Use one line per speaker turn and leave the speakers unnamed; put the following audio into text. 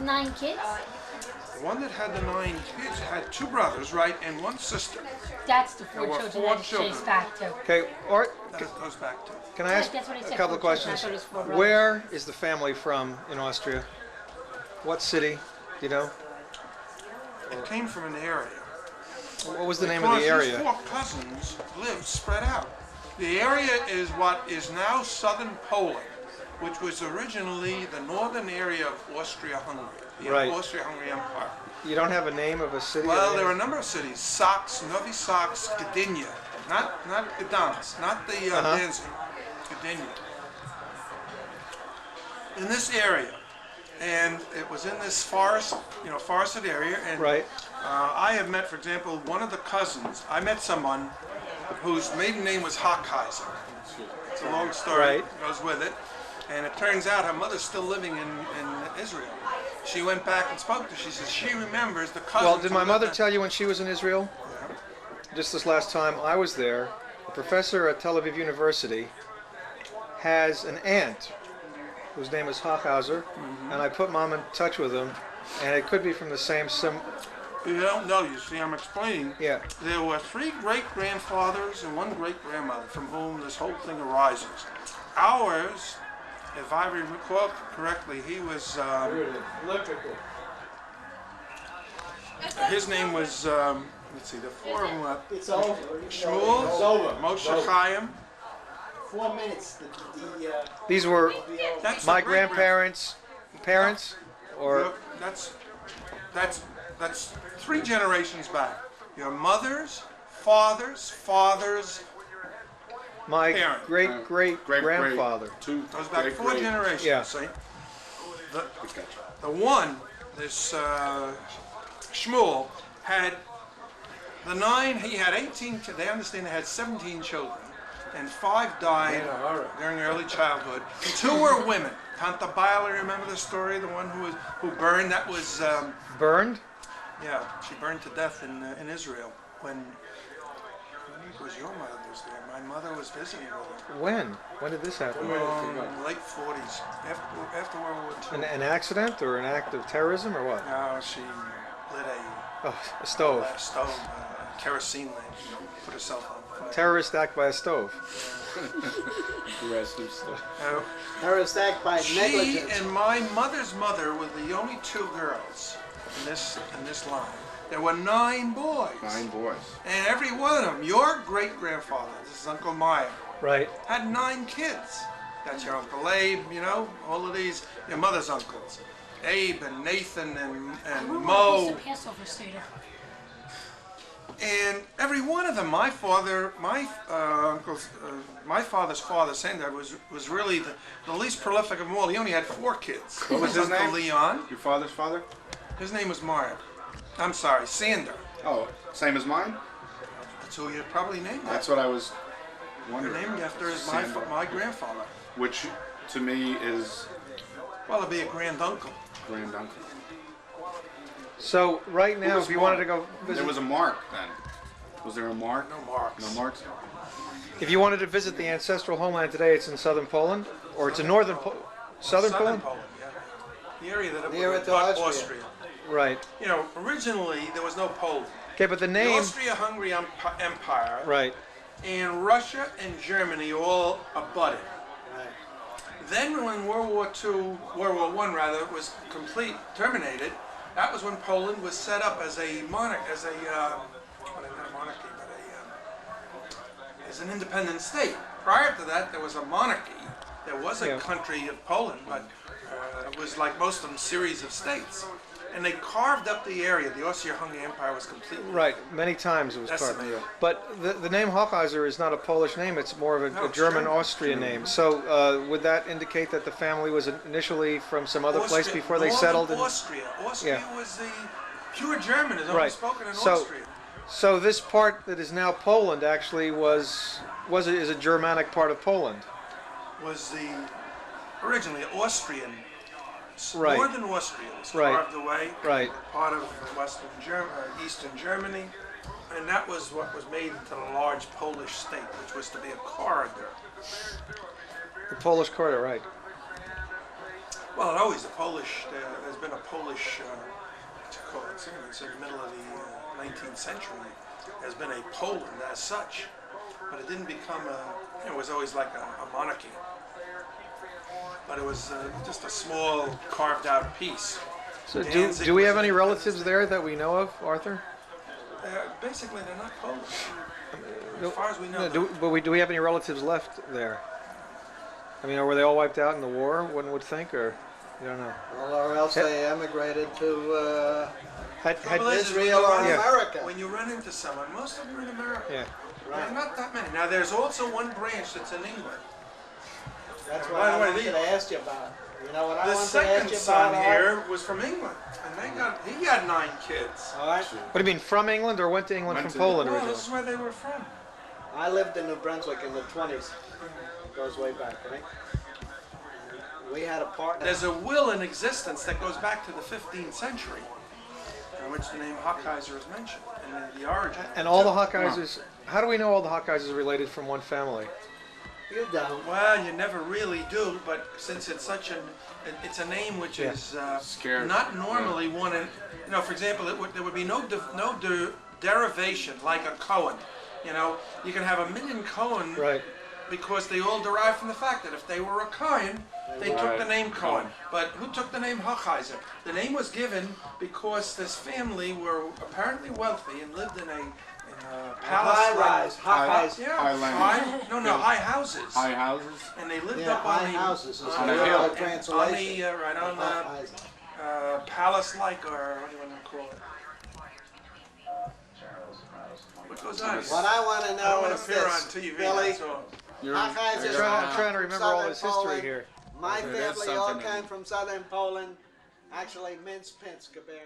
the 9 kids?
The one that had the 9 kids had 2 brothers, right, and 1 sister.
That's the 4
There were
children
4
that
children.
chased back to.
Okay, Art,
That it goes back to.
can I ask
That's what I
a
said,
couple of
4 children. I
questions?
thought it was 4 brothers.
Where is the family from in Austria? What city? Do you know?
It came from an area.
What was the name of the
Because these
area?
4 cousins lived spread out. The area is what is now southern Poland, which was originally the northern area of Austria-Hungary, the
Right.
Austria-Hungary Empire.
You don't have a name of a city?
Well,
or
there are a
anything?
number of cities: Sachs, Novi Sachs, Gdynia, not Gdansk, not the Danzig, Gdynia. In this area, and it was in this forest, forested area. And
Right.
I have met, for example, one of the cousins. I met someone whose maiden name was Hochheiser. It's a long story.
Right.
It goes with it. And it turns out her mother's still living in Israel. She went back and spoke to her. She says she remembers the cousins.
Well, did my
who
mother
lived
tell you when she was in Israel?
there.
Just this last time I was there, a professor at Tel Aviv University has an aunt whose name is Hochheiser, and I put Mom in touch with him, and it could be from the same
You don't know, you see, I'm explaining.
yeah.
There were 3 great-grandfathers and 1 great-grandmother from whom this whole thing arises. Ours, if I recall correctly, he was, his name was, let's see, the 4 of them were
It's over.
Shmuel,
It's over.
Moshe Chaim.
4 minutes.
These were
That's
my
the great-grand-
grandparents' parents, or
That's 3 generations back. Your mother's, father's,
my
parent.
great-great-grandfather.
goes back 4 generations,
Yeah.
see? The one, this Shmuel, had the 9, he had 18, they understand they had 17 children, and 5 died during early childhood. 2 were women. Tanta Baila, remember the story? The one who burned, that was,
Burned?
yeah, she burned to death in Israel when it was your mother was there. My mother was visiting with her.
When? When did this happen?
Late 40s, after World War II.
An accident or an act of terrorism or what?
No, she lit
Oh, a stove.
a stove, kerosene lamp, put herself on fire.
Terrorist act by a stove.
Uh,
Terrorist act by
she
negligence.
and my mother's mother were the only 2 girls in this line. There were 9 boys.
9 boys.
And every one of them, your great-grandfather, this is Uncle Meyer,
Right.
had 9 kids. That's your Uncle Abe, all of these, your mother's uncles. Abe and Nathan and
We want a
Mo.
piece of Passover Seder.
And every one of them, my father's father, Sandor, was really the least prolific of them all. He only had 4 kids.
What was his
Uncle
name?
Leon.
Your father's father?
His name was Mario. I'm sorry, Sandor.
Oh, same as mine?
That's who you probably named
That's
after.
what I was
You're
wondering.
named after
Sandor.
my grandfather.
Which, to me, is
Well, it'd be a granduncle.
granduncle.
So right now,
was
if you
Mark?
wanted to go visit,
There was a mark then. Was there a mark?
No marks.
No marks?
if you wanted to visit the ancestral homeland today, it's in southern Poland, or it's in northern southern Poland.
Yeah. The area that
Near
was
to
Austria.
Austria.
Right.
Originally there was no Poland.
Okay, but the
The
name.
Austria-Hungary Empire
Right.
and Russia and Germany all abutted. Then when World War I rather, was terminated, that was when Poland was set up as a monarch, as an independent state. Prior to that, there was a monarchy. There was a
Yeah.
country of Poland, but it was like most of them, series of states. And they carved up the area. The Austria-Hungary Empire was completely
Right. Many times it was carved.
decimated.
But the name Hochheiser is not a Polish name. It's more of
No,
a
it's
German-Austrian name. So would that indicate that the family was initially from some other place
Austria-
before they
Northern
settled in?
Austria. Austria
Yeah.
was the pure German, is only
Right.
spoken in
So-
Austria.
So this part that is now Poland actually is a Germanic part of Poland.
Was originally Austrian.
Right.
Northern Austria was
Right.
carved away.
Right.
Part of Eastern Germany, and that was what was made into the large Polish state, which was to be a corridor.
The Polish corridor, right.
Well, always the Polish. There's been a Polish. What you call it? It's in the middle of the 19th century. There's been a Poland as such, but it didn't become a. It was always like a monarchy. But it was just a small carved-out piece.
So
Danzig
do we
was
have
an
any
independent
relatives
state.
there that we know of, Arthur?
Basically, they're not Polish. As far as we know.
No, do we have any relatives left there? I mean, or were they all wiped out in the war, one would think, or you don't know?
Well, or else they emigrated to
Had,
Trouble is,
Israel or
Yeah.
America.
when you run into someone, most of them are in America.
yeah.
There are not that many. Now, there's also one branch that's in England.
That's
By
what
the
I
way,
wanted
the-
to ask you about. You know what I
The
wanted to
second
ask you
son
about?
here was from England, and he had 9 kids.
All right.
What do you mean, from England or went to England
Went
from
to-
Poland
No,
originally?
this is where they were from.
I lived in New Brunswick in the 20s. Goes way back, right? We had a partner.
There's a will in existence that goes back to the 15th century, in which the name Hochheiser is mentioned, and the origin.
And all the Hochheisers, how do we know all the Hochheisers are related from one family?
You don't.
Well, you never really do, but since it's such it's a name which
Yeah.
is
Scared.
not normally one. For example, there would be no derivation like a Cohen. You can have a million Cohen
Right.
because they all derive from the fact that if they were a Cohen, they took the name Cohen. But who took the name Hochheiser? The name was given because this family were apparently wealthy and lived in a palace.
High rise, high rise.
Yeah,
Highland.
high houses.
High houses.
And they lived
Yeah,
up on
high
the
houses is
on
the
the
real
hill,
translation.
right on
High
the
rise.
palace-like, or what do you want to call it? What goes on?
What I want to
I don't
know
want
is
to appear on
this,
TV.
Billy.
That's all.
Hochheiser's
I'm trying to
from
remember all
southern
this history
Poland.
here.
My
There is
family all
something in-
came from southern Poland. Actually, Minsk, Pennsylvania.